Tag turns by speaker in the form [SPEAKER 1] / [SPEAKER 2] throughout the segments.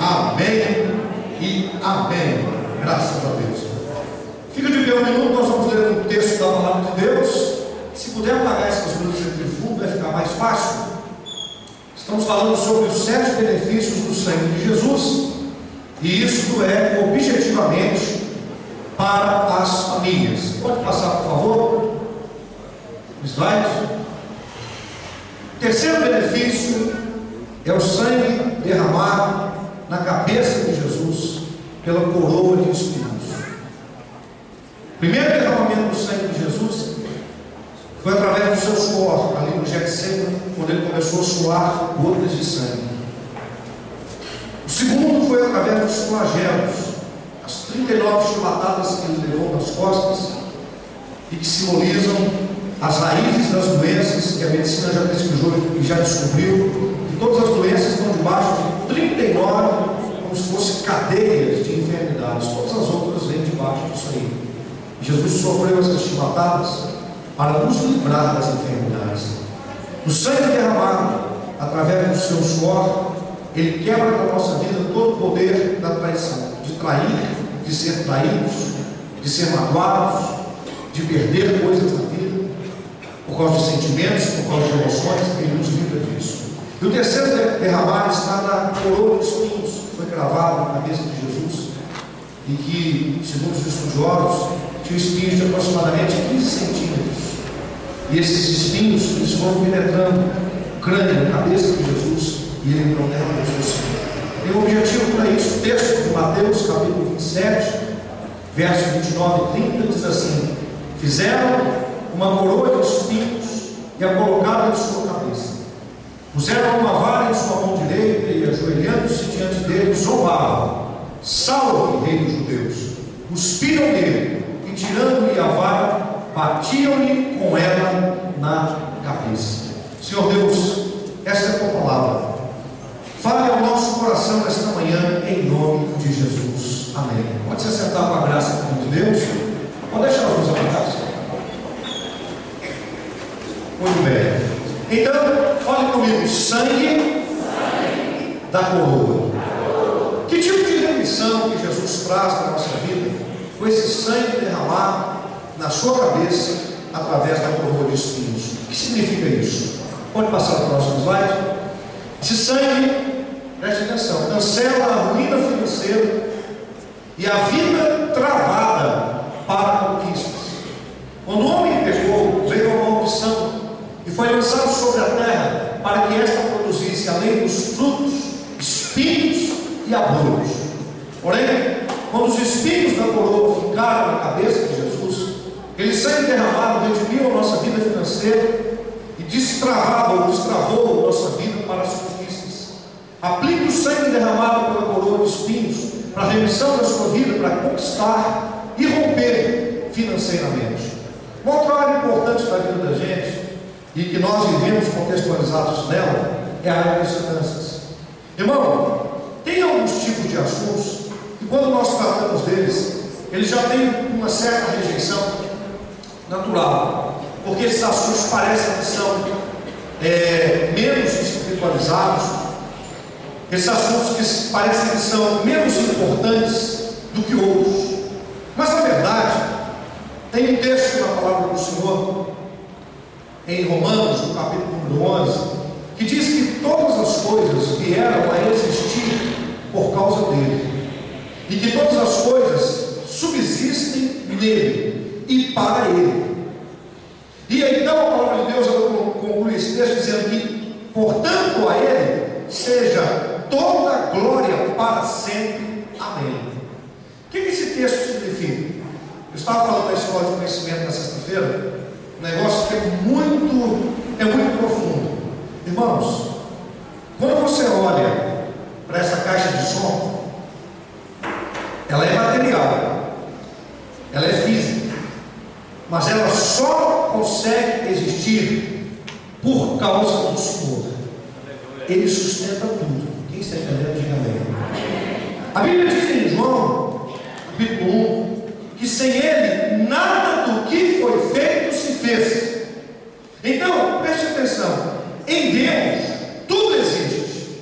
[SPEAKER 1] Amém e amém. Graças a Deus. Fica de pé um minuto, nós vamos ler um texto da palavra de Deus. Se puder apagar essas luzes entre fundo, vai ficar mais fácil. Estamos falando sobre os 7 benefícios do sangue de Jesus, e isso é objetivamente para as famílias. Pode passar, por favor, o slide. O terceiro benefício é o sangue derramado na cabeça de Jesus pela coroa de espinhos. O primeiro derramamento do sangue de Jesus foi através do seu suor, ali no Getsemane, quando ele começou a suar gotas de sangue. O segundo foi através dos flagelos, as 39 chibatadas que ele levou nas costas e que simbolizam as raízes das doenças que a medicina já pesquisou e já descobriu, que todas as doenças estão debaixo de 39, como se fossem cadeias de enfermidades. Todas as outras vêm debaixo disso aí. E Jesus sofreu essas chibatadas para nos livrar das enfermidades. O sangue derramado através do seu suor, ele quebra na nossa vida todo o poder da traição, de trair, de ser traídos, de ser magoados, de perder coisas na vida, por causa de sentimentos, por causa de emoções. Ele nos livra disso. E o terceiro derramar está na coroa de espinhos, que foi cravado na cabeça de Jesus, e que, segundo os estudiosos, tinha espinhos de aproximadamente 15 centímetros. E esses espinhos, eles foram penetrando o crânio, a cabeça de Jesus, e ele não derramou o seu sangue. Tem um objetivo para isso. O texto de Mateus, capítulo 27, versos 29 e 30, diz assim: fizeram uma coroa de espinhos e a colocaram em sua cabeça. Puseram uma vara em sua mão direita e, ajoelhando-se diante dele, zombavam: salve, rei dos judeus! Cuspiram nele e, tirando-lhe a vara, batiam-lhe com ela na cabeça. Senhor Deus, esta é a tua palavra. Fale ao nosso coração nesta manhã, em nome de Jesus. Amém. Pode se assentar com a graça de Deus. Pode deixar as luzes apagadas. Muito bem. Então, fale comigo: sangue da coroa. Que tipo de remissão que Jesus traz para a nossa vida com esse sangue derramado na sua cabeça através da coroa de espinhos? O que significa isso? Pode passar para o próximo slide. Esse sangue, preste atenção, cancela a ruína financeira e a vida travada para conquistas. Quando o homem pecou, veio a maldição e foi lançado sobre a terra para que esta produzisse, além dos frutos, espinhos e abrolhos. Porém, quando os espinhos da coroa ficaram na cabeça de Jesus, aquele sangue derramado redimiu a nossa vida financeira e destravou a nossa vida para as conquistas. Aplique o sangue derramado pela coroa de espinhos para a remissão da sua vida, para conquistar e romper financeiramente. Uma outra área importante da vida da gente, e que nós vivemos contextualizados nela, é a área das finanças. Irmão, tem alguns tipos de assuntos que, quando nós tratamos deles, eles já têm uma certa rejeição natural, porque esses assuntos parecem que são menos espiritualizados, esses assuntos que parecem que são menos importantes do que outros. Mas na verdade, tem um texto na palavra do Senhor em Romanos, no capítulo número 11, que diz que todas as coisas vieram a existir por causa dele, e que todas as coisas subsistem nele e para ele. E então a palavra de Deus conclui esse texto dizendo que, portanto, a ele seja toda a glória para sempre. Amém. O que esse texto significa? Eu estava falando da escola de conhecimento na sexta-feira, um negócio que é muito profundo. Irmãos, quando você olha para essa caixa de som, ela é material, ela é física, mas ela só consegue existir por causa do Senhor. Ele sustenta tudo. Quem está entendendo, diga amém. A Bíblia diz em João, capítulo 1, que sem ele nada do que foi feito se fez. Então, preste atenção: em Deus tudo existe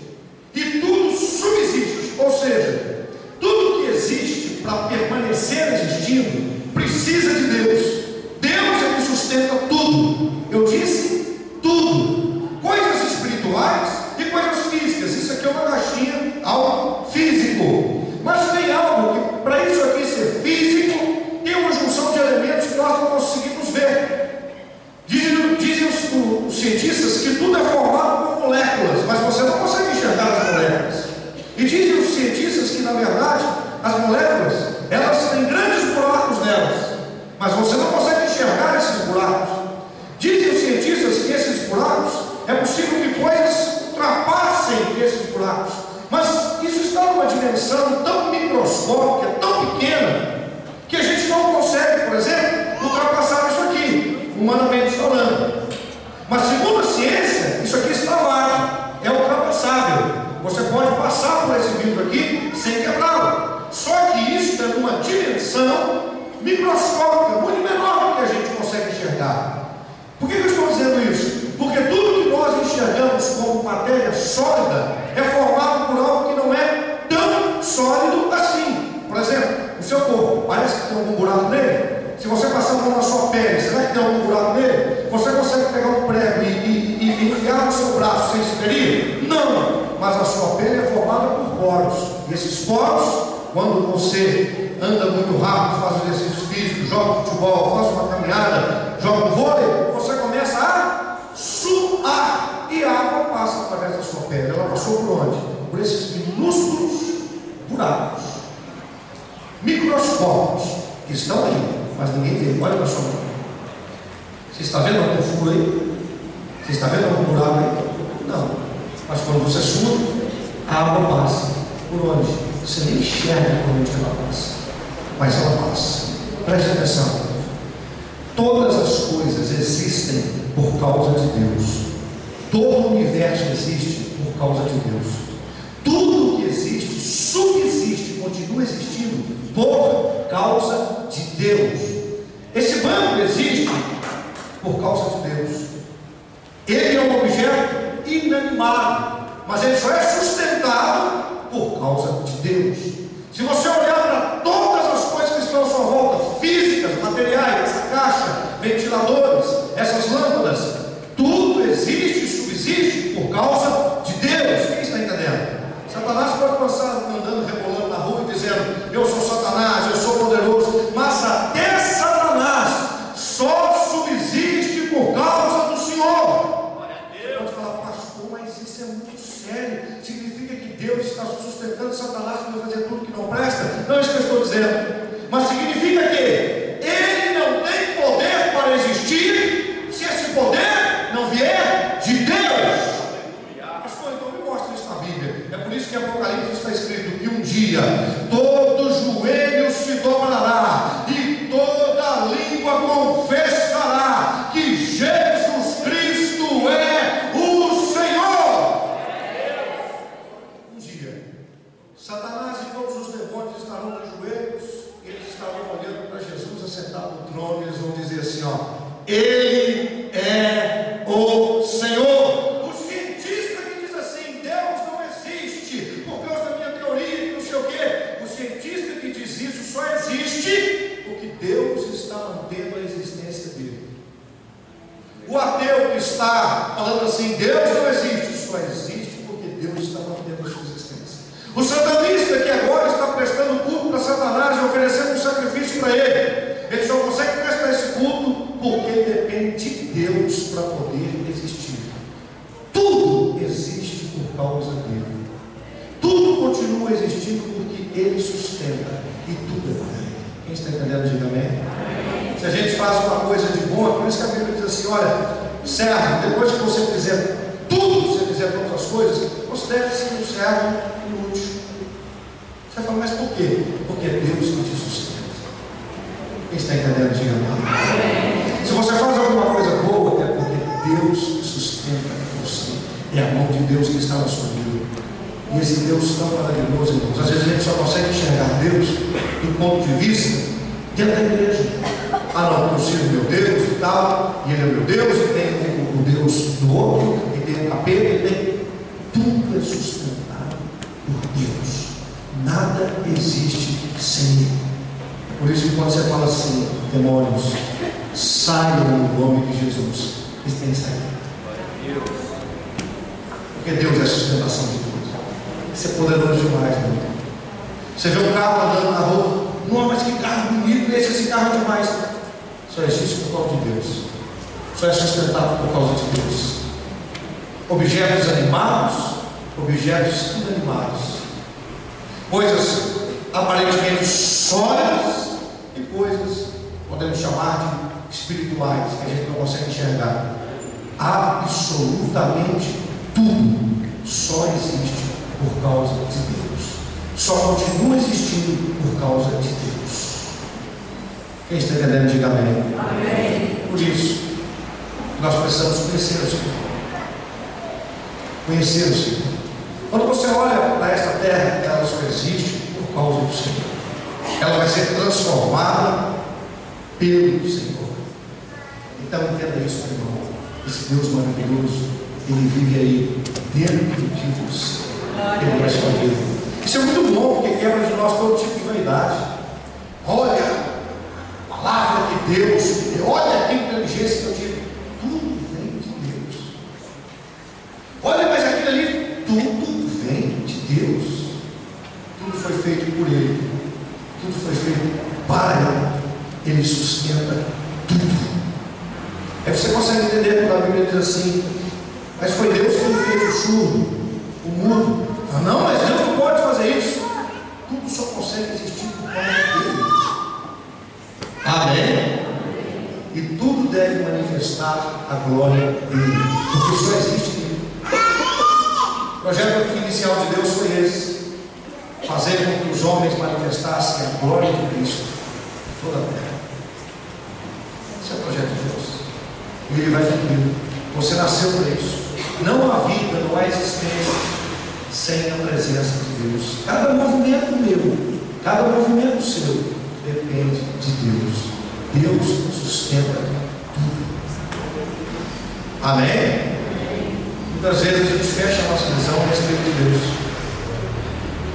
[SPEAKER 1] e tudo subsiste, Ou seja, tudo que existe para permanecer existindo precisa de Deus. Deus é que sustenta tudo. Eu disse tudo. Coisas espirituais e coisas físicas. Isso aqui é uma caixinha, algo físico. Mas tem algo que, para isso aqui ser físico, tem uma junção de elementos que nós não conseguimos ver. Dizem os cientistas que tudo é formado por moléculas, mas você não consegue enxergar as moléculas. E dizem os cientistas que, na verdade, as moléculas, elas têm grandes buracos nelas, mas você não consegue enxergar esses buracos. Dizem os cientistas que esses buracos, é possível que coisas ultrapassem esses buracos, mas isso está numa dimensão tão microscópica, tão pequena, que a gente não consegue, por exemplo, ultrapassar isso aqui, humanamente falando. Mas segundo a ciência, isso aqui está lá, é ultrapassável. Você pode passar por esse vidro aqui sem quebrá-lo. Só que isso é numa dimensão microscópica, muito menor do que a gente consegue enxergar. Por que eu estou dizendo isso? Porque tudo que nós enxergamos como matéria sólida é formado por algo que não é tão sólido assim. Por exemplo, o seu corpo, parece que tem algum buraco nele? Se você passar a mão na sua pele, será que tem algum buraco nele? Você consegue pegar um prego e enfiar no seu braço sem se ferir? Não! Mas a sua pele é formada por poros. E esses poros, quando você anda muito rápido, faz um exercício físico, joga futebol, faz uma caminhada, joga um vôlei, você começa a suar e a água passa através da sua pele. Ela passou por onde? Por esses minúsculos buracos microscópicos que estão aí, mas ninguém vê. Olha para a sua mão. Você está vendo algum furo aí? Você está vendo algum buraco aí? Não. Mas quando você sua, a água passa. Por onde? Você nem enxerga por onde ela passa, mas ela passa. Preste atenção. Todas as coisas existem por causa de Deus. Todo o universo existe por causa de Deus. Tudo que existe, subsiste, continua existindo por causa de Deus. Esse banco existe por causa de Deus. Ele é um objeto inanimado, mas ele só é sustentado por causa de Deus. Se você olhar para todas as coisas que estão à sua volta, físicas, materiais, essa caixa, ventiladores, essas lâmpadas, tudo existe e subsiste por causa de Deus. Quem está entendendo? Satanás pode passar andando, rebolando na rua e dizendo: eu sou Satanás, eu sou poderoso, mas até Satanás só subsiste por causa do Senhor. Você pode falar: pastor, mas isso é muito sério, significa que Deus está sustentando Satanás para fazer tudo que não presta? Não é isso que eu estou dizendo, mas significa que ele não tem poder para existir se esse poder não vier de Deus. Pastor, então me mostra isso na Bíblia. É por isso que em Apocalipse está escrito que um dia todo joelho se dobrará e toda língua confessará que Jesus Cristo é o Senhor. Um dia Satanás e todos os demônios estarão de joelhos e eles estarão olhando para Jesus assentado no trono e eles vão dizer assim: ó, Ele é o Senhor. O cientista que diz assim: Deus não existe por causa da minha teoria e não sei o quê, o cientista que diz isso só existe porque Deus está mantendo a existência dele. O ateu que está falando assim: Deus não existe, só existe porque Deus está mantendo a sua existência. O satanista que agora está prestando culto para Satanás e oferecendo um sacrifício para ele só consegue prestar esse culto porque ele depende de Deus para poder existir. Tudo existe por causa dele. Tudo continua existindo porque ele sustenta. E tudo é dele. Quem está entendendo, diga amém. Se a gente faz uma coisa de boa, por isso que a Bíblia diz assim: olha, servo, depois que você fizer tudo, você fizer todas as coisas, você deve ser um servo inútil. Você fala: mas por quê? Porque é Deus que te sustenta. Quem está entendendo, diga amém. Se você faz alguma coisa boa, é porque Deus sustenta você. É a mão de Deus que está na sua vida. E esse Deus tão maravilhoso, irmãos. Às vezes a gente só consegue enxergar Deus do ponto de vista dentro da igreja. Ah, não, eu sirvo meu Deus e tal, e ele é meu Deus, e tem o Deus do outro, e tem o capeta, e tem. Tudo é sustentado por Deus. nada existe sem Ele. Por isso que quando você fala assim, demônios, saiam no nome de Jesus, eles têm que sair. Porque Deus é a sustentação de tudo. Isso é poderoso demais, meu irmão. Você vê um carro andando na rua, não, mas que carro bonito, esse carro é demais. Só existe por causa de Deus. Só é sustentado por causa de Deus. Objetos animados, objetos inanimados, coisas aparentemente sólidas e coisas, podemos chamar de espirituais, que a gente não consegue enxergar. Absolutamente tudo só existe por causa de Deus. Só continua existindo por causa de Deus. Quem está entendendo, diga amém. Amém. Por isso, nós precisamos conhecer o Senhor. Conhecer o Senhor. Quando você olha para esta terra, ela só existe por causa do Senhor. Ela vai ser transformada pelo Senhor. Então entenda isso, meu irmão. Esse Deus maravilhoso, Ele vive aí dentro de você. Ele vai sua vida. Isso é muito bom, porque quebra de nós todo tipo de vaidade. Olha a palavra de Deus, olha a inteligência que eu tive. Tudo vem de Deus. Olha, mas aquilo ali, tudo vem de Deus. Tudo foi feito por Ele. Tudo foi feito para Ele. Ele sustenta tudo. Aí você consegue entender quando a Bíblia diz assim: mas foi Deus que fez o surdo, o mudo. Ah, não, mas Deus não pode fazer isso. Tudo só consegue existir por causa dele. Amém? E tudo deve manifestar a glória dele, porque só existe Ele. O projeto inicial de Deus foi esse: fazer com que os homens manifestassem a glória de Cristo em toda a terra. Esse é o projeto de Deus. E Ele vai cumprir. Você nasceu para isso. Não há vida, não há existência sem a presença de Deus. Cada movimento meu, cada movimento seu depende de Deus. Deus sustenta tudo. Amém? Muitas vezes a gente fecha a nossa visão a respeito de Deus.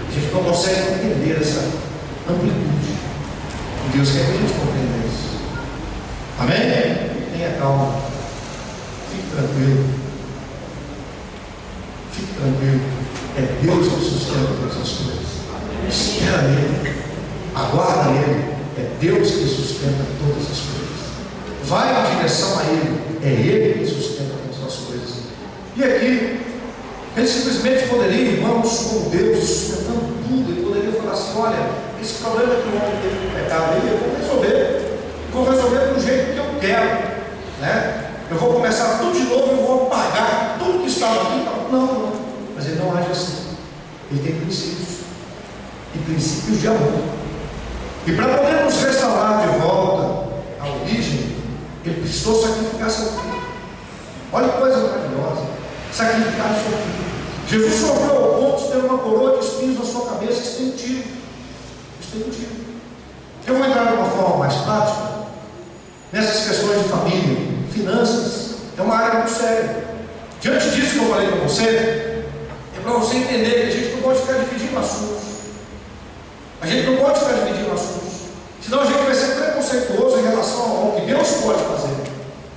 [SPEAKER 1] A gente não consegue entender essa amplitude. E Deus quer que a gente compreenda isso. Amém? Tenha calma. Fique tranquilo. Fique tranquilo. É Deus que sustenta todas as coisas. Espera nele. Aguarda nele. É Deus que sustenta todas as coisas. Vai em direção a Ele. É Ele que sustenta todas as coisas. E aqui, ele simplesmente poderia, irmãos, como Deus, sustentando tudo. Ele poderia falar assim: olha, esse problema que o homem teve com o pecado, eu vou resolver. Vou resolver do jeito que eu quero, né? Eu vou começar tudo de novo, eu vou apagar tudo que estava aqui. Não. Mas Ele não age assim. Ele tem princípios. E princípios de amor. E para poder nos restaurar de volta à origem, Ele precisou sacrificar seu filho. Olha que coisa maravilhosa. Sacrificar seu filho. Jesus sofreu ao ponto de ter uma coroa de espinhos na sua cabeça. Isso tem motivo. Isso tem motivo. Eu vou entrar de uma forma mais prática nessas questões de família, finanças. É uma área muito séria. Diante disso que eu falei para você, é para você entender que a gente não pode ficar dividindo assuntos. A gente não pode ficar dividindo assuntos. Senão a gente vai ser preconceituoso em relação ao que Deus pode fazer.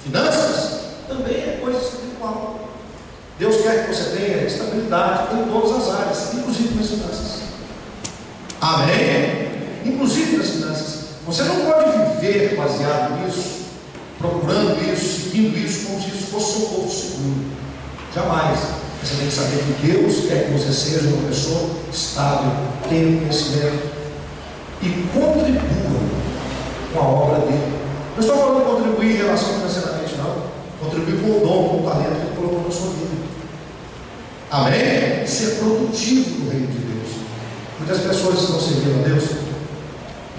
[SPEAKER 1] Finanças também é coisa espiritual. Deus quer que você tenha estabilidade em todas as áreas, inclusive nas finanças. Amém? Inclusive nas finanças. Você não pode viver baseado nisso, procurando isso, seguindo isso, como se isso fosse seu povo seguro. Jamais. Você tem que saber que Deus quer que você seja uma pessoa estável, tenha conhecimento e contribua com a obra dele. Não estou falando de contribuir em relação financeiramente, não. Contribuir com o dom, com o talento que ele colocou na sua vida. Amém? Ser produtivo no reino de Deus. Muitas pessoas estão servindo a Deus,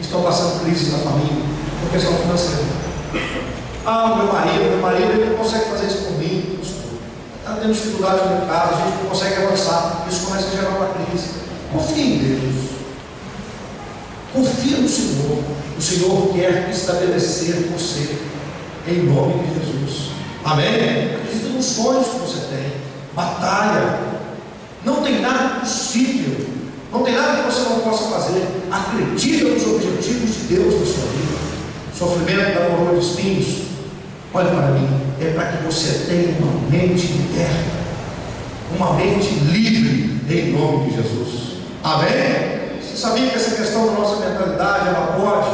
[SPEAKER 1] estão passando crise na família por questão financeira. Ah, meu marido, ele não consegue fazer isso por mim. Está tendo dificuldade no casa, a gente não consegue avançar. Isso começa a gerar uma crise. Confie em Deus. Confia no Senhor. O Senhor quer estabelecer você em nome de Jesus. Amém? Acredita nos sonhos que você tem. Batalha. Não tem nada impossível Não tem nada que você não possa fazer. Acredita nos objetivos de Deus na sua vida. O sofrimento da coroa de espinhos, olhe para mim, é para que você tenha uma mente liberta, uma mente livre, em nome de Jesus. Amém? Você sabia que essa questão da nossa mentalidade, ela pode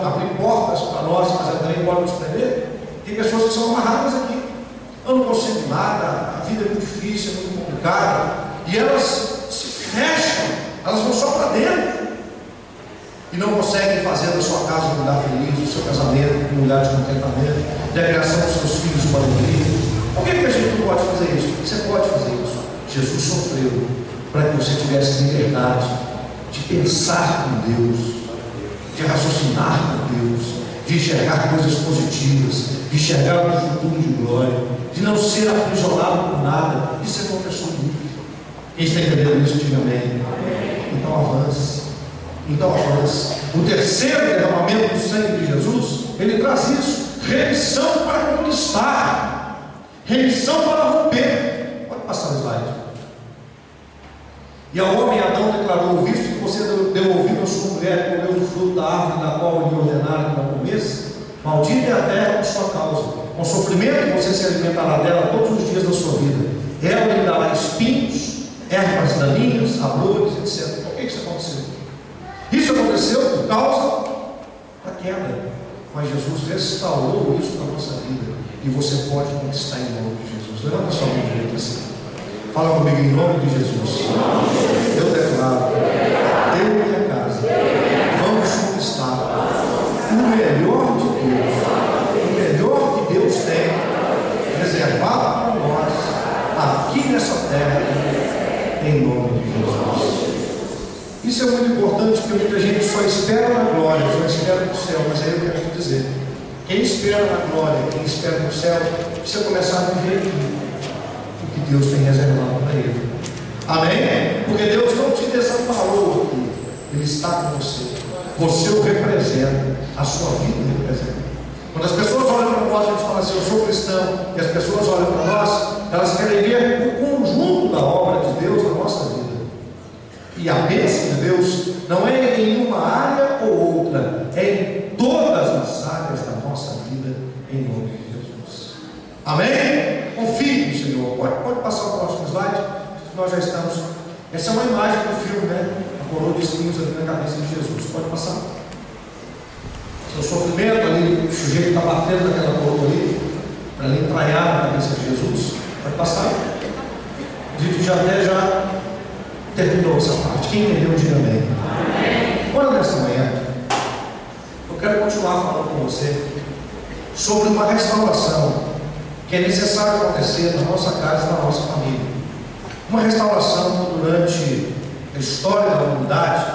[SPEAKER 1] abrir portas para nós, mas ela também pode nos prender? Tem pessoas que são amarradas aqui. Eu não consigo nada, a vida é muito difícil, é muito complicada, e elas se fecham, elas vão só para dentro e não conseguem fazer da sua casa um lugar feliz, do seu casamento um lugar de contentamento, da criação dos seus filhos uma alegria. Por que a gente não pode fazer isso? Você pode fazer isso. Jesus sofreu para que você tivesse liberdade de pensar com Deus, de raciocinar com Deus, de enxergar coisas positivas, de enxergar um futuro de glória, de não ser aprisionado por nada, de ser uma pessoa livre. Quem está entendendo isso, diga amém. Então avance. O terceiro derramamento do sangue de Jesus, ele traz isso: remissão para conquistar, remissão para romper. Pode passar o slide. E ao homem Adão declarou: visto que você deu ouvido à sua mulher, comeu do fruto da árvore da qual lhe ordenaram que não comesse, maldita é a terra por sua causa. Com sofrimento você se alimentará dela todos os dias da sua vida. Ela lhe dará espinhos, ervas daninhas, abrolhos, etc. Por que isso aconteceu? Isso aconteceu por causa da queda, mas Jesus restaurou isso na nossa vida, e você pode conquistar em nome de Jesus. Levanta sua mão direita assim. Fala comigo em nome de Jesus. Eu declaro, eu e minha casa vamos conquistar o melhor de Deus, o melhor que Deus tem reservado para nós aqui nessa terra, em nome de Jesus. Isso é muito importante, porque muita gente só espera na glória, só espera no céu. Mas aí eu quero te dizer: quem espera na glória, quem espera no céu, precisa começar a viver aqui o que Deus tem reservado para ele. Amém? Porque Deus não te desamparou aqui, Ele está com você. Você o representa, a sua vida o representa. Quando as pessoas olham para nós, a gente fala assim: eu sou cristão, e as pessoas olham para nós, elas querem ver o conjunto da obra de Deus na nossa vida. E a bênção de Deus não é em uma área ou outra, é em todas as áreas da nossa vida, em nome de Jesus. Amém? Confie no Senhor. Pode passar o próximo slide. Nós já estamos. Essa é uma imagem do filme, né? A coroa de espinhos ali na cabeça de Jesus. Pode passar. Seu sofrimento ali, o sujeito está batendo naquela coroa ali, para ele entranhar na cabeça de Jesus. Pode passar. A gente já terminou essa parte. Quem entendeu, diga amém. Agora, nesta manhã, eu quero continuar falando com você sobre uma restauração que é necessário acontecer na nossa casa e na nossa família. Uma restauração que durante a história da humanidade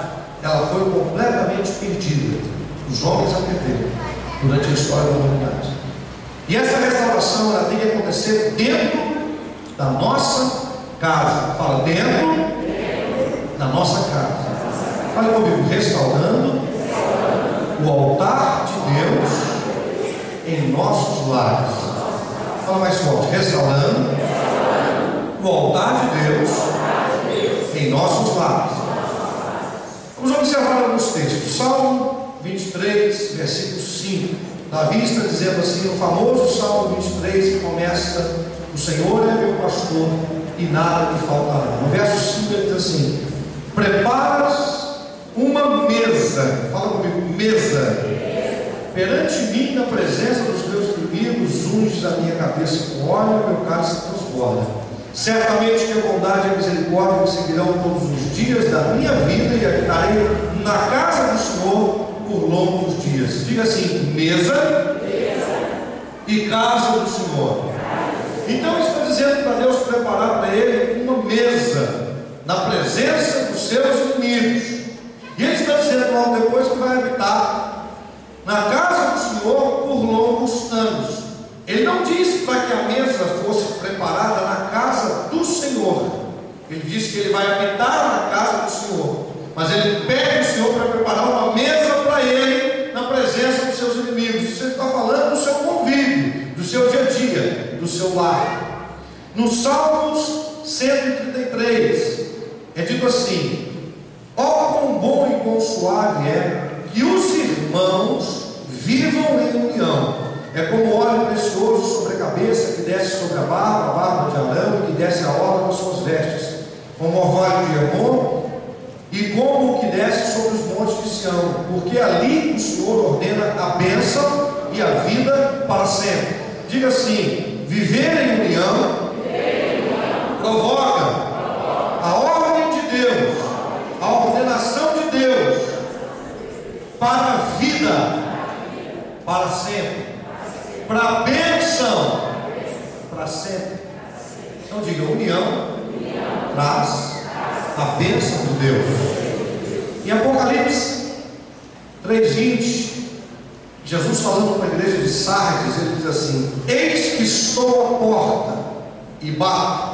[SPEAKER 1] ela foi completamente perdida. Os homens a perderam durante a história da humanidade. E essa restauração ela tem que acontecer dentro da nossa casa. Fala, dentro da nossa casa. Fala comigo: restaurando o altar de Deus em nossos lares. Fala mais forte: restaurando o altar de Deus em nossos lares. Vamos observar alguns textos. Salmo 23, versículo 5. Davi está dizendo assim, o famoso Salmo 23, que começa: o Senhor é meu pastor e nada me faltará. No verso 5 ele diz assim: preparas uma mesa, fala comigo, mesa, perante mim na presença dos meus inimigos, unges a minha cabeça com óleo, meu cálice transborda. Certamente que a bondade e a misericórdia me seguirão todos os dias da minha vida, e habitarei na casa do Senhor por longos dias. Diga assim: mesa e casa do Senhor. Então ele está dizendo para Deus preparar para ele uma mesa na presença dos seus inimigos. E ele está dizendo logo depois que vai habitar na casa do Senhor por longos anos. Ele não disse para que a mesa fosse preparada na casa do Senhor. Ele disse que ele vai habitar na casa do Senhor. Mas ele pede o Senhor para preparar uma mesa para ele na presença dos seus inimigos. Isso ele está falando do seu convívio, do seu dia a dia, do seu lar. No Salmos 133, é dito assim: ó, quão bom e quão suave é que os irmãos vivam em união. É como óleo precioso sobre a cabeça, que desce sobre a barba de Arão, e que desce a orla das suas vestes, como orvalho de Hermon, e como o que desce sobre os montes de Sião, porque ali o Senhor ordena a bênção e a vida para sempre. Diga assim: viver em união provoca a ordem de Deus, a ordenação de Deus para a vida para sempre, para a bênção para sempre. Então diga: união traz a bênção de Deus. Em Apocalipse 3:20, Jesus falando com a igreja de Sardes, ele diz assim: eis que estou à porta e bato.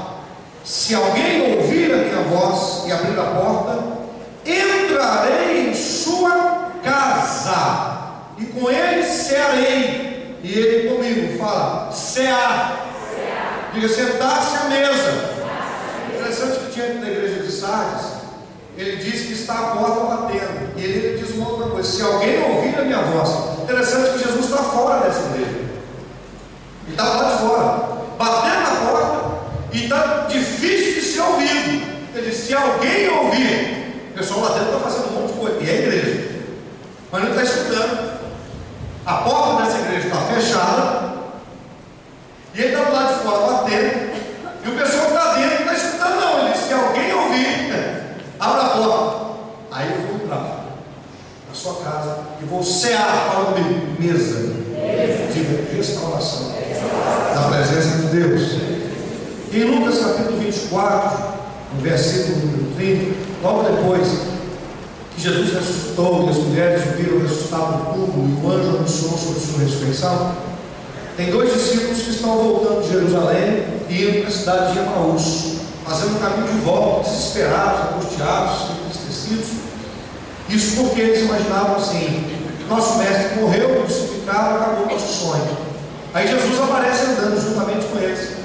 [SPEAKER 1] Se alguém ouvir a minha voz e abrir a porta, entrarei em sua casa e com ele cearei, e ele comigo. Fala, cear. Diga, sentar-se à mesa. Interessante que diante da igreja de Sardes, ele diz que está à porta batendo, e ele diz uma outra coisa: se alguém ouvir a minha voz. Interessante que Jesus está fora dessa igreja, ele está lá de fora, batendo na porta, e está difícil de ser ouvido. Ele diz: se alguém ouvir, o pessoal lá dentro está fazendo um monte de coisa, e é a igreja, mas não está escutando. A porta dessa igreja está fechada, e ele está do lado de fora batendo, e o pessoal que está dentro não está escutando, não. Ele diz: se alguém ouvir, abra a porta, aí eu vou entrar na sua casa e vou cear, fala comigo, mesa. Diga, restauração da presença de Deus. Em Lucas capítulo 24, no versículo número 30, logo depois que Jesus ressuscitou e as mulheres o viram ressuscitar no túmulo e o anjo anunciou sobre sua ressurreição, tem dois discípulos que estão voltando de Jerusalém e indo para a cidade de Emaús, fazendo um caminho de volta, desesperados, angustiados, entristecidos. Isso porque eles imaginavam assim: nosso mestre morreu, crucificado, acabou o nosso sonho. Aí Jesus aparece andando juntamente com eles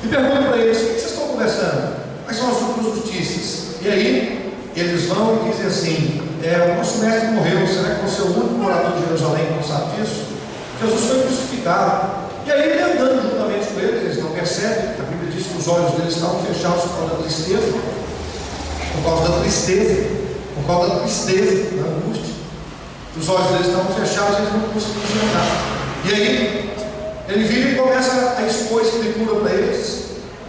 [SPEAKER 1] e pergunta para eles: o que vocês estão conversando? Quais são as últimas notícias? E aí eles vão e dizem assim: o nosso mestre morreu, será que você é o único morador de Jerusalém que não sabe disso? Jesus foi crucificado. E aí ele andando juntamente com eles não percebem. A Bíblia diz que os olhos deles estavam fechados por causa da tristeza, da angústia. Os olhos deles estavam fechados e eles não conseguiam enxergar. E aí ele vira e começa a expor a escritura para eles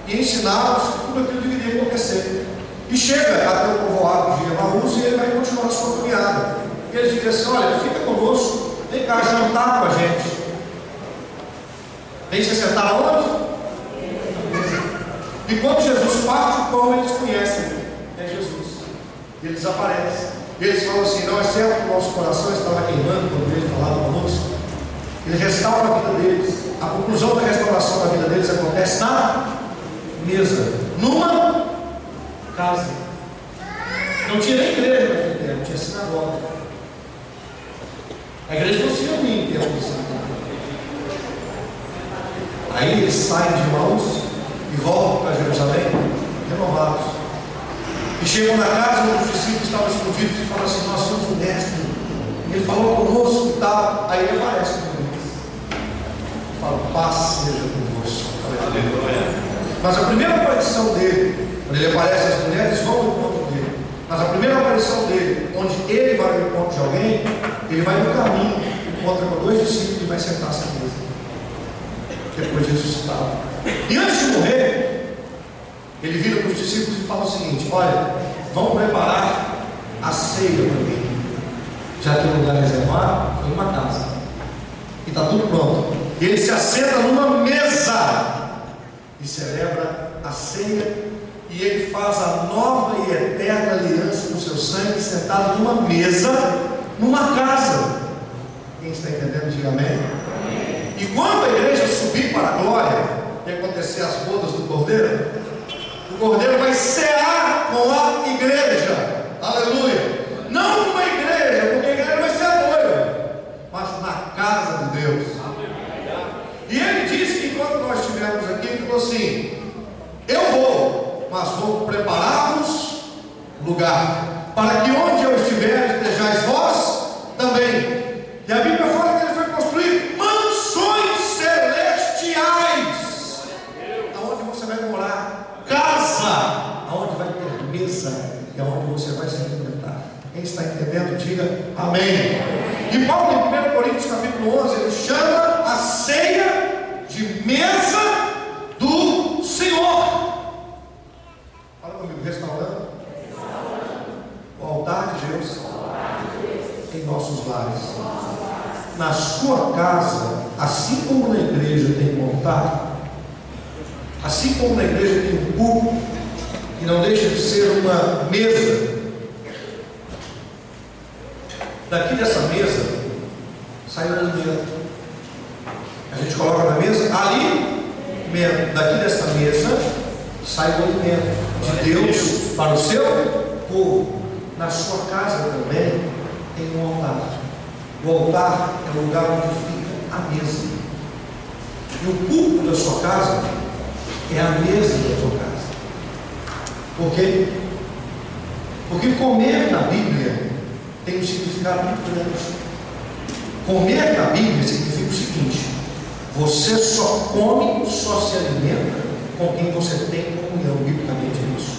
[SPEAKER 1] e ensiná-los tudo aquilo que deveria acontecer. E chega até o povoado de Emaús e ele vai continuar a sua caminhada. E eles dizem assim: olha, fica conosco, vem cá jantar com a gente. Vem se sentar onde? E quando Jesus parte o pão, eles conhecem: é Jesus. E ele desaparece. E eles falam assim: não é certo que o nosso coração estava queimando quando ele falava conosco. Ele restaura a vida deles. A conclusão da restauração da vida deles acontece na mesa, numa casa. Não tinha nem igreja naquele tempo, tinha sinagoga. A igreja não se reunia em termos de sinagoga. Aí eles saem de Emaús e voltam para Jerusalém renovados. E chegam na casa onde os discípulos estavam escondidos e falam assim: nós somos o mestre, ele falou conosco e tal. Aí ele aparece com eles, fala: paz seja convosco. Mas a primeira aparição dele, quando ele aparece, as mulheres vão ao encontro dele. Mas a primeira aparição dele, onde ele vai ao encontro de alguém, ele vai no caminho, encontra com dois discípulos e vai sentar-se à mesa, depois de ressuscitado. E antes de morrer, ele vira para os discípulos e fala o seguinte: olha, vão preparar a ceia para mim. Já tem um lugar reservado em uma casa, e está tudo pronto. E ele se assenta numa mesa e celebra a ceia, e ele faz a nova e eterna aliança no seu sangue, sentado numa mesa, numa casa. Quem está entendendo, diga amém. E quando a igreja subir para a glória e acontecer as bodas do Cordeiro, o Cordeiro vai cear com a igreja. Aleluia. Não numa igreja, porque a igreja vai ser a noiva, mas na casa de Deus. E ele disse que enquanto nós estivermos aqui, ele falou assim: eu vou, mas vou preparar-vos lugar, para que onde eu estiver, estejais vós também. E a Bíblia fala que ele foi construir mansões celestiais, aonde você vai morar, casa, aonde vai ter mesa, e aonde você vai se alimentar. Quem está entendendo, diga amém. E Paulo, em 1 Coríntios capítulo 11, ele chama a ceia de mesa do Senhor. Fala comigo, restaurando o altar de Deus em nossos lares. Na sua casa, assim como na igreja tem um altar, assim como na igreja tem um púlpito, que não deixa de ser uma mesa. Daqui dessa mesa sai o alimento. A gente coloca na mesa, alimento. Daqui dessa mesa sai o alimento de Deus para o seu povo. Na sua casa também tem um altar. O altar é o lugar onde fica a mesa. E o púlpito da sua casa é a mesa da sua casa. Por quê? Porque comer na Bíblia tem um significado muito grande. Comer na Bíblia significa o seguinte: você só come, só se alimenta com quem você tem comunhão. Biblicamente é isso.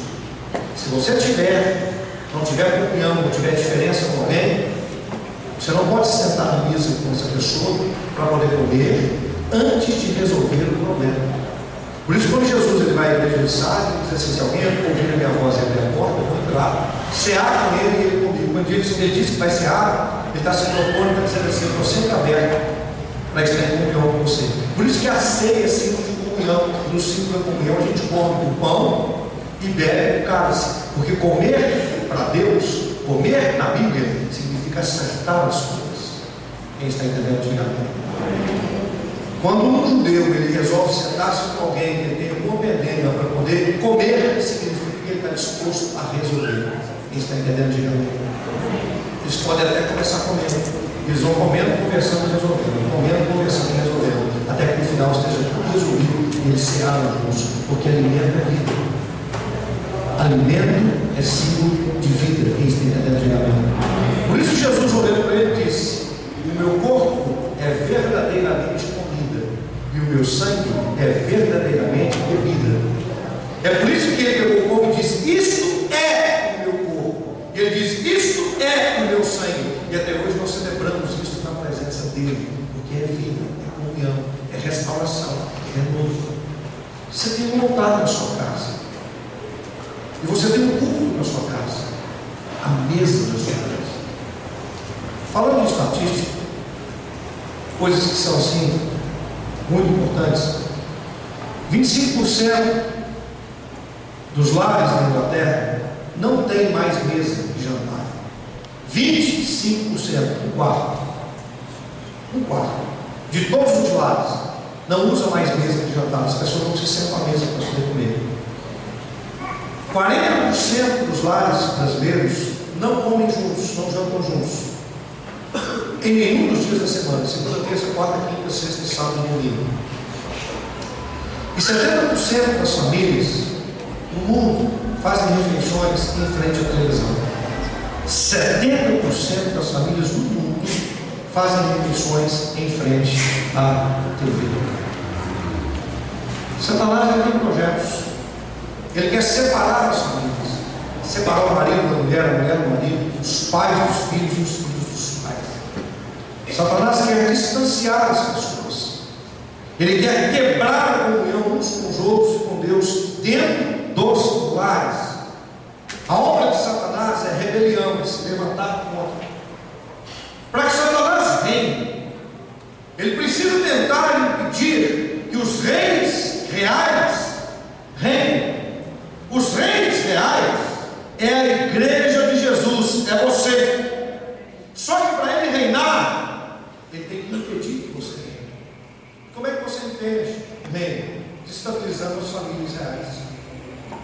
[SPEAKER 1] Se você não tiver comunhão, não tiver diferença com alguém, você não pode se sentar na mesa com essa pessoa para poder comer antes de resolver o problema. Por isso, quando Jesus ele vai à igreja de Sardes, ele diz assim: se alguém ouvir a minha voz e abrir a porta, eu vou entrar, cear com ele e ele comigo. Quando ele diz que vai cear, ele está se propondo, está dizendo assim: eu estou sempre aberto para estar em comunhão com você. Por isso que a ceia é símbolo de comunhão. No símbolo da comunhão a gente come o pão e bebe o cálice. Porque comer para Deus, comer na Bíblia, significa acertar as coisas. Quem está entendendo, diga amém. Quando um judeu ele resolve sentar-se com alguém que ele tem alguma pendência para poder comer, significa que ele está disposto a resolver. Quem está entendendo, diga amém. Eles podem até começar comendo. Eles vão comendo, conversando e resolvendo. Comendo, conversando e resolvendo. Até que no final esteja tudo resolvido e eles cearam juntos. Porque alimento é vida. Alimento é símbolo de vida. Quem está entendendo, diga amém. Por isso Jesus, olhando para ele, disse: o meu corpo é verdadeiramente comida, e o meu sangue é verdadeiramente bebida. É por isso que ele pegou o corpo e disse: isto é o meu corpo. E ele diz: isto é o meu sangue. E até hoje nós celebramos isso na presença dele, porque é vida, é comunhão, é restauração, é renovo. Você tem um altar na sua casa, e você tem um culto na sua casa, a mesa da sua casa. Falando em estatística, coisas que são assim muito importantes: 25% dos lares na Inglaterra não tem mais mesa de jantar. 25%, um quarto de todos os lares não usa mais mesa de jantar. As pessoas não se sentam à mesa para poder comer. 40% dos lares brasileiros não comem juntos, não jantam juntos em nenhum dos dias da semana: segunda, terça, quarta, quinta, sexta, sábado e domingo. E 70% das famílias no mundo fazem refeições em frente à televisão. 70% das famílias do mundo fazem refeições em frente à TV. Satanás tem projetos. Ele quer separar as famílias, separar o marido da mulher, a mulher do marido, os pais dos filhos e os filhos dos pais. Satanás quer distanciar as pessoas. Ele quer quebrar a comunhão uns com os outros e com Deus dentro dos lares. A obra de Satanás é rebelião, é se levantar contra. Para que Satanás reine, ele precisa tentar impedir que os reis reais reinem. Os reis reais é a igreja de Jesus, é você. Só que para ele reinar, ele tem que impedir que você reine. Como é que você entende? Reino, desestabilizando as famílias reais,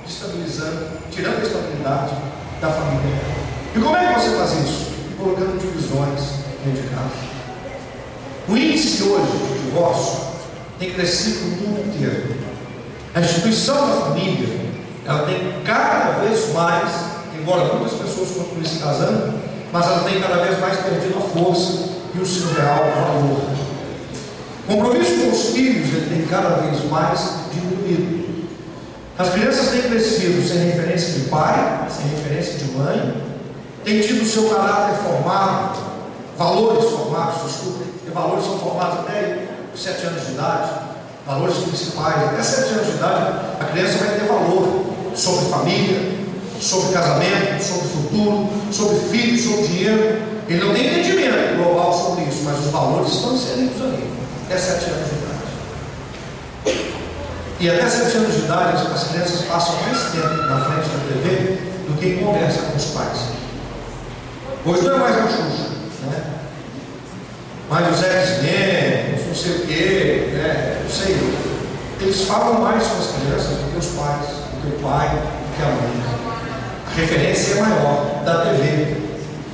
[SPEAKER 1] desestabilizando, tirando a estabilidade da família. E como é que você faz isso? Colocando divisões dentro de casa. O índice hoje de divórcio tem crescido no mundo inteiro. A instituição da família, ela tem cada vez mais embora muitas pessoas continuem se casando, mas ela tem cada vez mais perdido a força e o seu real valor. O compromisso com os filhos ele tem cada vez mais diminuído. As crianças têm crescido sem referência de pai, sem referência de mãe, têm tido o seu caráter formado, valores formados, porque valores são formados até os 7 anos de idade, valores principais. Até 7 anos de idade, a criança vai ter valor sobre família, sobre casamento, sobre futuro, sobre filhos, sobre dinheiro. Ele não tem entendimento global sobre isso, mas os valores estão inseridos ali, até 7 anos de idade. E até 7 anos de idade, as crianças passam mais tempo na frente da TV do que conversa com os pais. Hoje não é mais a Xuxa, né? Mas os X-Men, não sei o quê, né? Não sei. Eles falam mais com as crianças do que os pais, do que o pai, do que a mãe. A referência é maior da TV,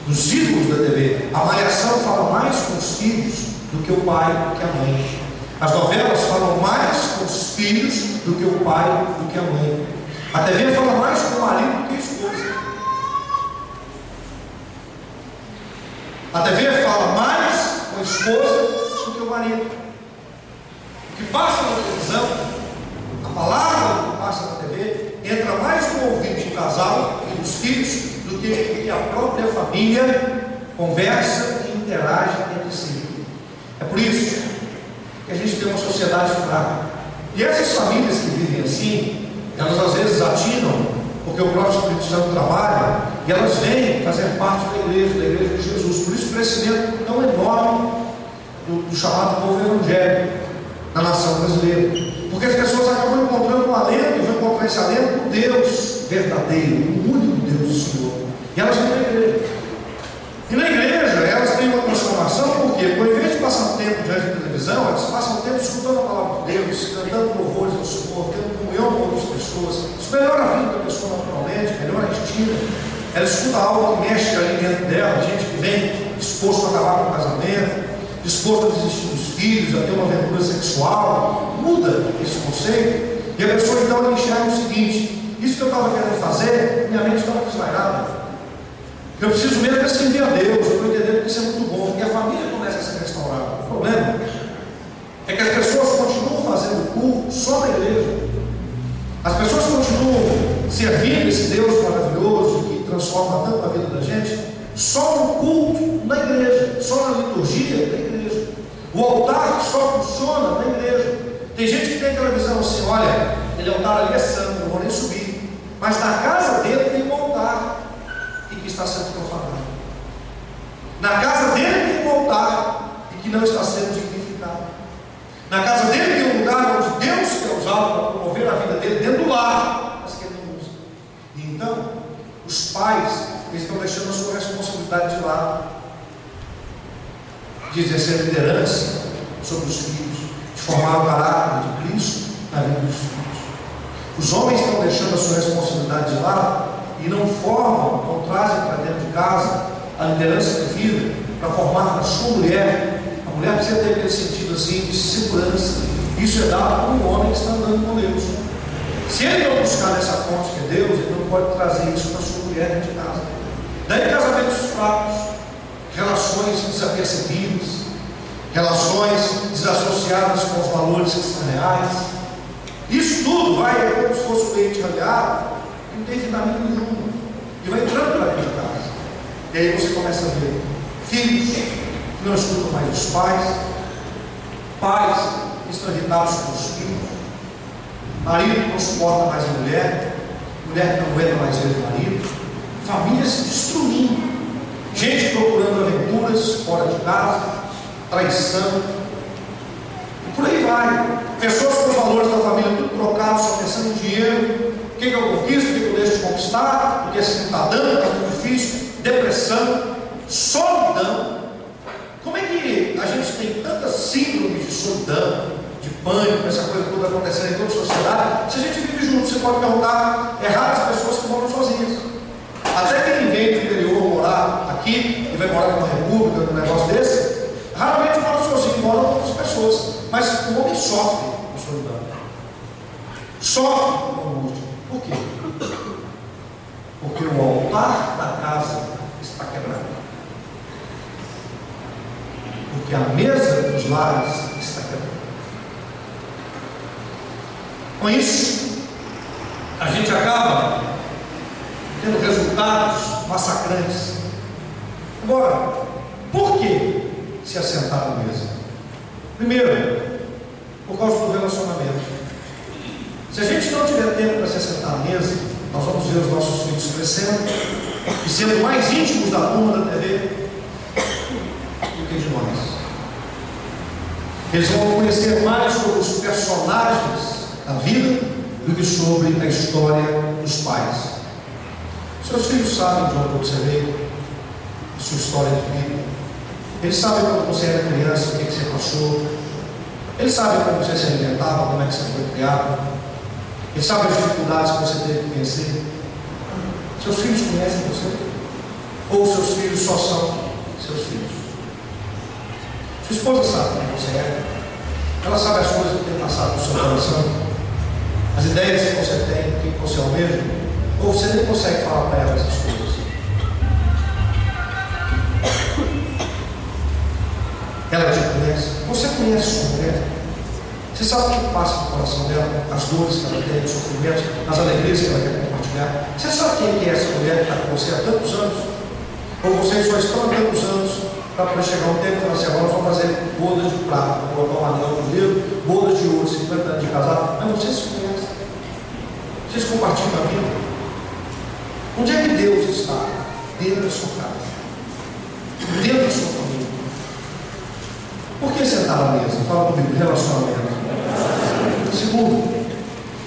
[SPEAKER 1] dos ídolos da TV. A Malhação fala mais com os filhos do que o pai, do que a mãe. As novelas falam mais com os filhos do que o pai, do que a mãe. A TV fala mais com o marido do que a esposa. A TV fala mais com a esposa do que o marido. O que passa na televisão, a palavra que passa na TV, entra mais no ouvido do casal e dos filhos do que a própria família conversa e interage entre si. É por isso que a gente tem uma sociedade fraca. E essas famílias que vivem assim, elas às vezes atinam, porque o próprio Espírito Santo trabalha, e elas vêm fazer parte da igreja de Jesus. Por isso o crescimento tão enorme do chamado povo evangélico na nação brasileira. Porque as pessoas acabam encontrando um alento, e vão encontrar esse alento no Deus verdadeiro, o único Deus do Senhor. E elas vêm na igreja. E na igreja elas têm uma transformação, porque ao invés de passar tempo diante da televisão, elas passam tempo escutando a palavra de Deus, cantando louvores ao Senhor, tendo comunhão com outras pessoas. Isso melhora a vida da pessoa naturalmente, melhora a estima. Ela escuta algo que mexe ali dentro dela, gente que vem disposto a acabar com o casamento, disposto a desistir dos filhos, a ter uma aventura sexual. Muda esse conceito. E a pessoa então ela enxerga o seguinte: isso que eu estava querendo fazer, minha mente estava desvairada. Eu preciso mesmo é servir a Deus. Eu estou entendendo que isso é muito bom, porque a família começa a ser restaurada. O problema é que as pessoas continuam fazendo culto só na igreja. As pessoas continuam servindo esse Deus maravilhoso que transforma tanto a vida da gente só no culto na igreja, só na liturgia da igreja. O altar só funciona na igreja. Tem gente que tem aquela visão assim: olha, aquele altar ali é santo, não vou nem subir. Mas na casa dele tem um altar e que está sendo profanado. Na casa dele tem um altar e que não está sendo dignificado. Na casa dele tem um lugar onde Deus quer usá-lo para promover a vida dele dentro do lar, mas que ele não usa. E então, os pais eles estão deixando a sua responsabilidade de lado, de exercer liderança sobre os filhos, de formar o caráter de Cristo na vida dos filhos. Os homens estão deixando a sua responsabilidade de lado e não formam, não trazem para dentro de casa a liderança de vida para formar na sua mulher. A mulher precisa ter aquele sentido assim de segurança. Isso é dado por um homem que está andando com Deus. Se ele não buscar essa fonte que é Deus, ele não pode trazer isso para a sua mulher dentro de casa. Daí casamentos fracos, relações desapercebidas, relações desassociadas com os valores que são reais. Isso tudo vai como se fosse um leite ralhado, não tem vitamina nenhuma, e vai entrando para dentro de casa. E aí você começa a ver filhos que não escutam mais os pais, pais que estão irritados com os filhos, marido que não suporta mais a mulher, mulher que não aguenta mais ver o marido, famílias se destruindo, gente procurando aventuras fora de casa, traição, e por aí vai. Pessoas com os valores da família tudo trocados, só pensando em dinheiro. O que eu conquisto, o que eu deixo de conquistar, porque assim não está dando, está muito difícil. Depressão, solidão. Como é que a gente tem tanta síndrome de solidão, de pânico, essa coisa toda acontecendo em toda a sociedade? Se a gente vive junto, você pode perguntar, é raro as pessoas que moram sozinhas. Até quem vem do interior morar aqui e vai morar numa república, num negócio desse, raramente mora sozinho, moram com outras pessoas. Mas o homem sofre com solidão, sofre com angústia. Por quê? Porque o altar da casa está quebrado. Porque a mesa dos lares está quebrada. Com isso, a gente acaba tendo resultados massacrantes. Agora, por que se assentar à mesa? Primeiro, por causa do relacionamento. Se a gente não tiver tempo para se assentar à mesa, nós vamos ver os nossos filhos crescendo e sendo mais íntimos da turma da TV do que de nós. Eles vão conhecer mais sobre os personagens da vida do que sobre a história dos pais. Seus filhos sabem de onde você veio, a sua história de vida. Eles sabem quando você era criança, o que você passou. Eles sabem como você se alimentava, como é que você foi criado. Eles sabem as dificuldades que você teve que vencer. Seus filhos conhecem você? Ou seus filhos só são seus filhos? Sua esposa sabe quem você é. Ela sabe as coisas que tem passado no seu coração, as ideias que você tem, o que você almeja. Ou você nem consegue falar para ela essas coisas. Ela te conhece. Você conhece sua mulher. Você sabe o que passa no coração dela, as dores que ela tem, os sofrimentos, as alegrias que ela quer compartilhar. Você sabe quem é essa mulher que está com você há tantos anos? Ou vocês só estão há tantos anos para poder chegar um tempo e falar assim: agora nós vamos fazer bodas de prata, colocar um anel no dedo, bodas de ouro, 50 anos de casado. Mas vocês se conhecem. Vocês compartilham a vida. Onde é que Deus está? Dentro da sua casa, dentro da sua família. Por que sentar à mesa? Fala comigo, relacionamento. Segundo,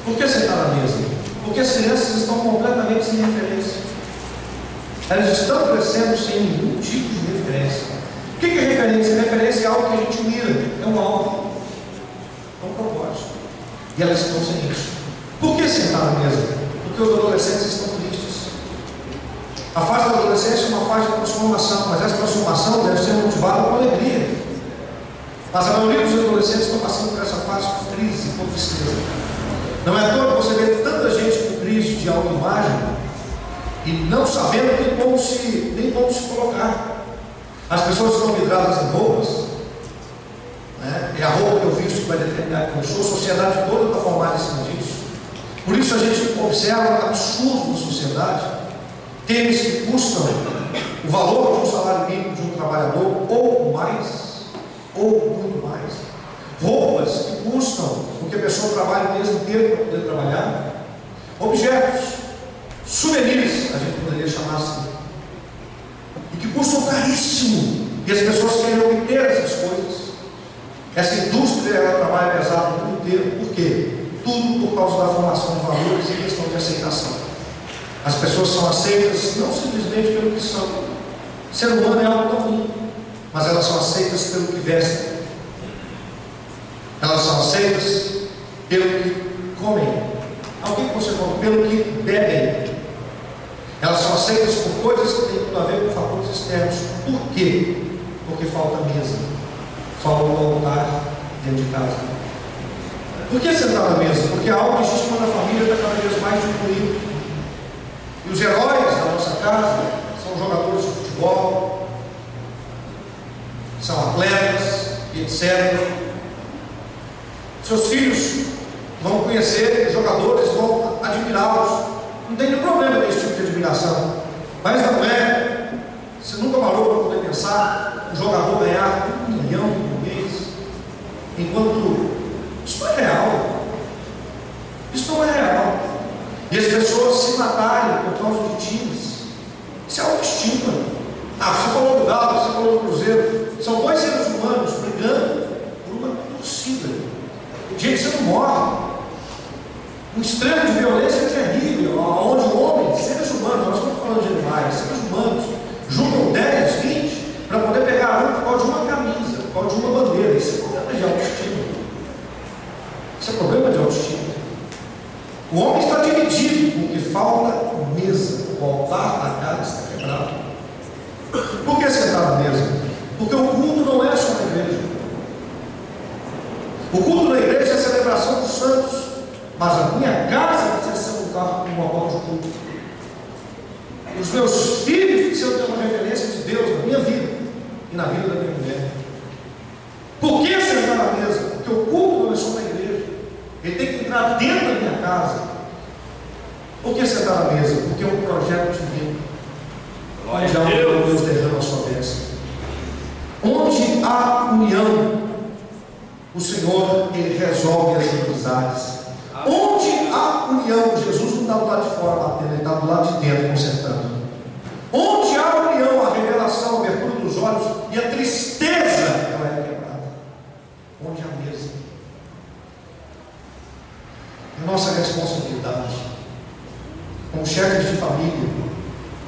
[SPEAKER 1] por que sentar à mesa? Porque as crianças estão completamente sem referência. Elas estão crescendo sem nenhum tipo de referência. O que é referência? Referência é algo que a gente mira, é um alvo, é um propósito. E elas estão sem isso. Por que sentar à mesa? Porque os adolescentes estão tristes. A fase da adolescência é uma fase de transformação, mas essa transformação deve ser motivada com alegria. Mas a maioria dos adolescentes estão passando por essa fase de crise, com tristeza. Não é à toa que você vê tanta gente com crise de autoimagem e não sabendo nem como se colocar. As pessoas estão vidradas em roupas, né? É a roupa que eu visto que vai determinar quem eu sou. A sociedade toda está formada em cima disso. Por isso a gente observa absurdo na sociedade, tênis que custam o valor de um salário mínimo de um trabalhador ou mais, ou muito mais. Roupas que custam o que a pessoa trabalha o mês inteiro para poder trabalhar. Objetos, souvenirs, a gente poderia chamar assim, e que custam caríssimo. E as pessoas querem obter essas coisas. Essa indústria, ela trabalha pesado o mundo inteiro. Por quê? Tudo por causa da formação de valores e questão de aceitação. As pessoas são aceitas não simplesmente pelo que são. O ser humano é algo tão ruim, mas elas são aceitas pelo que vestem. Elas são aceitas pelo que comem. Ao que você come? Pelo que bebem. Elas são aceitas por coisas que têm tudo a ver com fatores externos. Por quê? Porque falta mesa, falta um altar dentro de casa. Por que sentar na mesa? Porque a autoestima da família está cada vez mais diminuída. E os heróis da nossa casa são jogadores de futebol, são atletas, etc. Seus filhos vão conhecer jogadores, vão admirá-los. Não tem nenhum problema nesse tipo de admiração. Mas não é. Você nunca parou para poder pensar um jogador ganhar $1 milhão por mês, enquanto isso não é real. Isso não é real. E as pessoas se matarem por causa de times. Isso é autoestima. Você falou do Galo, você falou do Cruzeiro. São dois seres humanos brigando por uma torcida. Gente, você não morre. Um extremo de violência é terrível, onde homens, seres humanos, nós estamos falando de animais, seres humanos, juntam 10, 20 para poder pegar um por causa de uma camisa, por causa de uma bandeira. Isso é problema de autoestima. Isso é problema de autoestima. O homem está dividido porque falta mesa. O altar da casa está quebrado. Por que sentar na mesa? Porque o culto não é só na igreja. O culto na igreja é a celebração dos santos. Mas a minha casa precisa ser um lugar de culto. meus filhos precisam ter uma referência de Deus na minha vida e na vida da minha mulher. Por que sentar à mesa? Porque o culto começou na igreja. Ele tem que entrar dentro da minha casa. Por que sentar à mesa? Porque é um projeto divino. Onde há união, Deus derrama a sua bênção. Onde há união, o Senhor, Ele resolve as inimizades. Onde há união, Jesus não está do lado de fora batendo, Ele está do lado de dentro consertando. Onde há união, a revelação, a abertura dos olhos e a tristeza, ela é quebrada. Onde há mesa. É nossa responsabilidade, como chefes de família,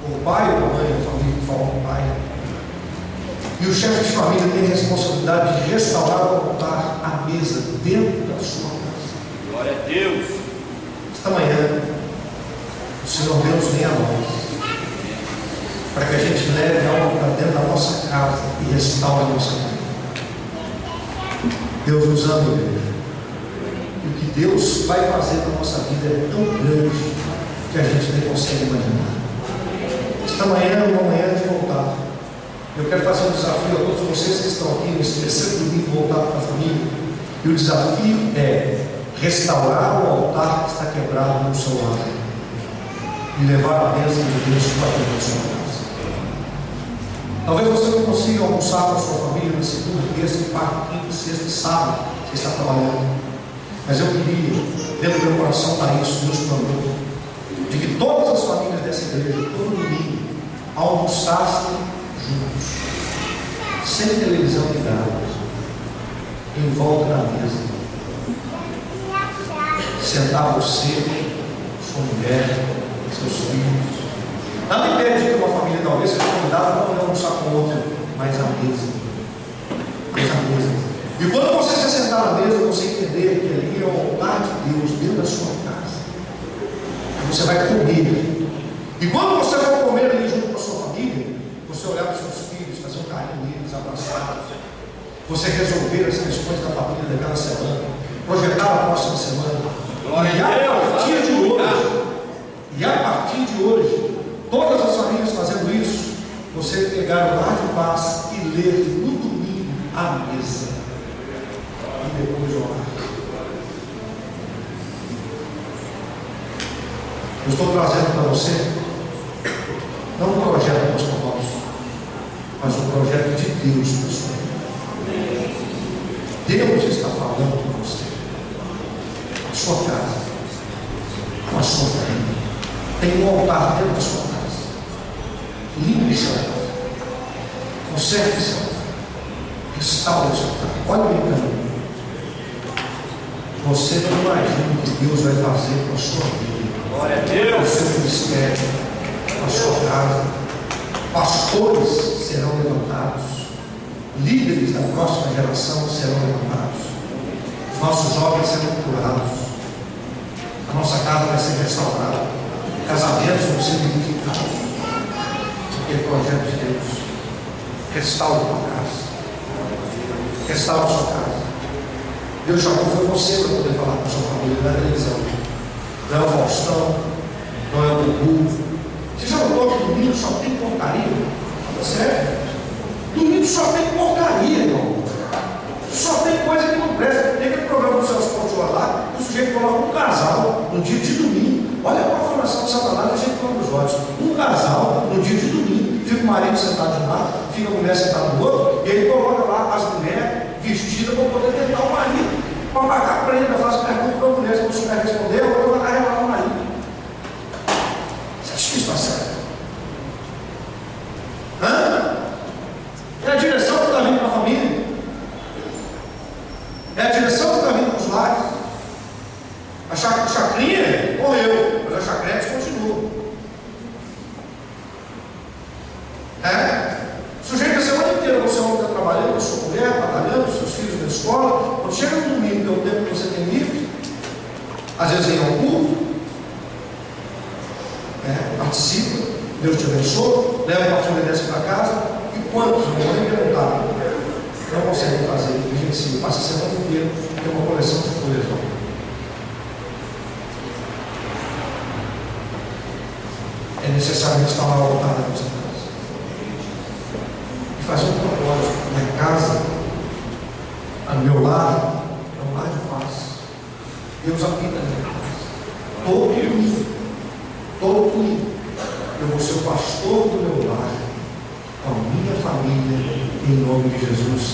[SPEAKER 1] o pai ou a mãe da família que fala com o pai. E o chefe de família tem a responsabilidade de restaurar o altar, a mesa, dentro da sua casa.
[SPEAKER 2] Glória a Deus.
[SPEAKER 1] Esta manhã, o Senhor Deus vem a nós, para que a gente leve algo para dentro da nossa casa e restaure a nossa vida. Deus nos ama, igreja. E o que Deus vai fazer na nossa vida é tão grande que a gente nem consegue imaginar. Esta manhã é uma manhã de voltar. Eu quero fazer um desafio a todos vocês que estão aqui nesse terceiro domingo voltado para a família. E o desafio é restaurar o altar que está quebrado no seu lar e levar a bênção de Deus para dentro da sua casa. Talvez você não consiga almoçar com a sua família na segunda, terça, quarta, quinta, sexta e sábado, você está trabalhando. Mas eu queria, dentro do meu coração, para isso, Deus mandou, de que todas as famílias dessa igreja, todo domingo, almoçassem juntos, sem televisão ligada, em volta da mesa. Sentar você, sua mulher, seus filhos. Nada impede que uma família talvez seja convidada para almoçar com outra, mas à mesa. Mas à mesa. E quando você se sentar à mesa, você entender que ali é o altar de Deus dentro da sua casa. Você vai comer. E quando você for comer ali junto com a sua família, você olhar para os seus filhos, fazer um carinho neles, abraçá-los, você resolver as questões da família daquela semana, projetar a próxima semana. E a partir de hoje, todas as famílias fazendo isso, você pegar o lar de paz e ler no domingo à mesa. E depois orar. Eu estou trazendo para você não um projeto nosso, mas um projeto de Deus para a sua vida. Deus está falando com você, a sua casa, com a sua família. Tem um altar dentro da sua casa. Limpe seu altar, conserte seu altar, restaure seu altar. Olha o caminho. Você não imagina o que Deus vai fazer com a sua vida.
[SPEAKER 2] Glória a Deus.
[SPEAKER 1] O seu ministério, a sua casa. Pastores serão levantados, líderes da próxima geração serão levantados, nossos jovens serão curados, a nossa casa vai ser restaurada, casamentos vão ser vivificados, porque é projeto de Deus. Restaure a tua casa, restaure a sua casa. Deus chamou foi você para poder falar com a sua família na televisão. Não é o Faustão, não é o Gugu. Você já notou que domingo só tem porcaria? Fala sério. Domingo só tem porcaria, irmão. Só tem coisa que não presta. Tem aquele programa do Celso Portiolá lá, o sujeito coloca um casal no dia de domingo. Olha a formação de Satanás, a gente coloca os olhos. Um casal no dia de domingo. Fica o marido sentado de um lado, fica a mulher sentada do outro, e ele coloca lá as mulheres vestidas para poder tentar o marido. Para pagar para ele, faz pergunta para a mulher, se não souber responder, eu vou carregar o marido. Você acha que isso está certo? Hã? É a direção que está vindo para a família. É a direção que está vindo para os lares. A chacrinha morreu, mas a chacrete continua. O sujeito a semana inteira, você está trabalhando, a sua mulher, batalhando, seus filhos na escola. Quando chega no domingo, que é o tempo que você tem livre, às vezes vem ao culto, participa, Deus te abençoe, leva a família para casa, e quantos não vão perguntar, não conseguem fazer, vivenciam, passa a semana inteira, tem uma coleção de folhas. é necessário restaurar o altar da nossa casa. E fazer um propósito. Minha casa, no meu lar, é um lar de paz. Deus habita na minha casa. Todo domingo, eu vou ser o pastor do meu lar, com a minha família, em nome de Jesus.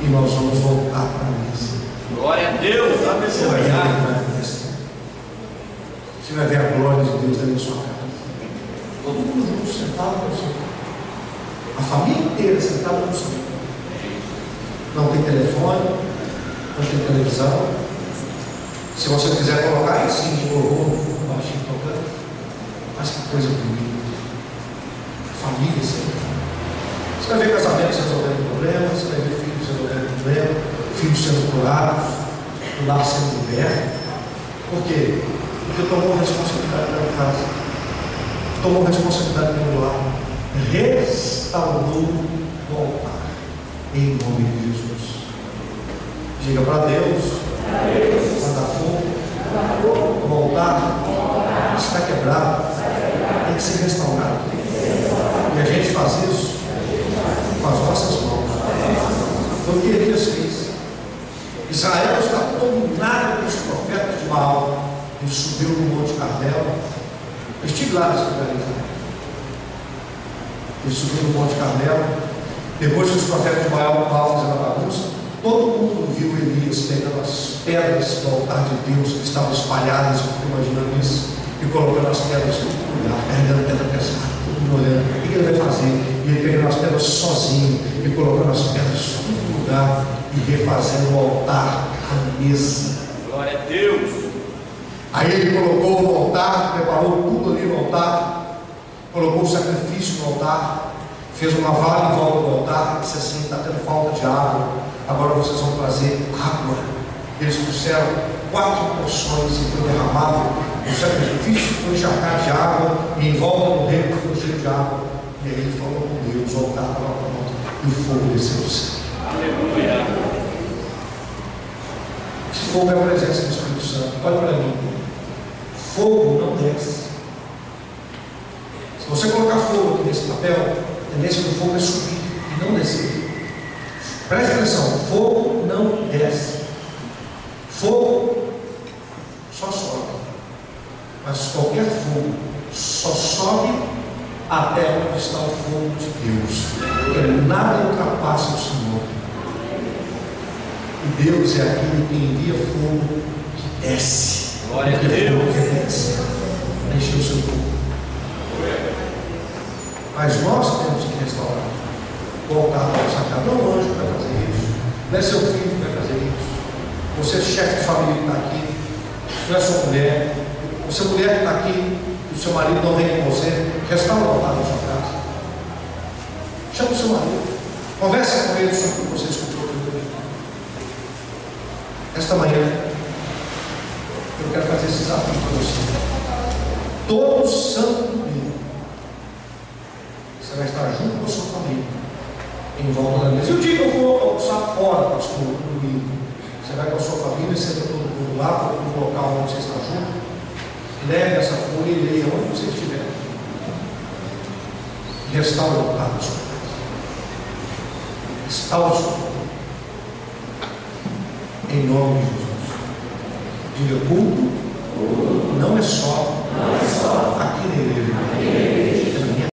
[SPEAKER 1] E nós vamos voltar para a mesa.
[SPEAKER 2] Glória a Deus,
[SPEAKER 1] Você vai ver, você vai ver a glória de Deus dentro da sua casa. Todo mundo junto, sentado no seu. A família inteira sentada no seu. Não tem telefone, não tem televisão. Se você quiser colocar aí sim de louvor, baixinho tocando, mas que coisa bonita. Família sentada. Você vai ver casamentos resolvendo problemas, você vai ver filhos resolvendo problemas, filhos sendo curados, o lar sendo liberto. Por quê? Porque tomou responsabilidade da casa, tomou responsabilidade do lar, restaurou o altar, em nome de Jesus. Diga para Deus, manda fogo, o altar está quebrado, tem que ser restaurado. E a gente faz isso com as nossas mãos. Foi o que Elias fez. Israel está dominado pelos profetas de Baal. Ele subiu no Monte Carmelo. Eu estive lá nesse lugar. Ele subiu no Monte Carmelo. Depois que os profetas de Baal fizeram a bagunça, todo mundo viu Elias pegando as pedras do altar de Deus que estavam espalhadas, eu fico imaginando isso, e colocando as pedras no lugar, carregando pedra pesada, todo mundo olhando. O que ele vai fazer? E ele pegando as pedras sozinho e colocando as pedras no lugar e refazendo o altar, a mesa.
[SPEAKER 2] Glória a Deus.
[SPEAKER 1] Aí ele colocou no altar, preparou tudo ali no altar, colocou o sacrifício no altar, fez uma vala em volta do altar, disse assim: está tendo falta de água, agora vocês vão trazer água. Eles trouxeram 4 porções e foi derramado o sacrifício, foi encharcado de água, e em volta do reino foi cheio de água. E aí ele falou com Deus, o altar estava pronto, e o fogo desceu do céu.
[SPEAKER 2] Aleluia.
[SPEAKER 1] Esse fogo é a presença do Espírito Santo. Olha para mim, fogo não desce. Se você colocar fogo aqui nesse papel, a tendência do fogo é subir e não descer. Preste atenção, fogo não desce. Fogo só sobe. Mas qualquer fogo só sobe até onde está o fogo de Deus. Porque nada ultrapassa o Senhor. E Deus é aquele que envia fogo que desce.
[SPEAKER 2] Glória a Deus.
[SPEAKER 1] Que desce para encher o seu fogo. Mas nós temos que restaurar o altar da nossa casa. Não é o anjo que vai fazer isso, não é seu filho que vai fazer isso, você é chefe de família que está aqui, não é sua mulher, você é mulher que está aqui e o seu marido não vem com você. Restaura o altar da sua casa. Chama o seu marido, conversa com ele sobre o que você escutou aqui. Esta manhã eu quero fazer esse desafio para você. Todo santo domingo você vai estar junto com a sua família, em volta da mesa. E o dia que eu for almoçar fora, pastor, no domingo, você vai com a sua família, senta todo mundo lá, no local onde você está junto, leve essa folha e leia onde você estiver. E restaure o altar da sua casa. Restaure a sua família. Em nome de Jesus. Diga: culto não é só aqui na igreja.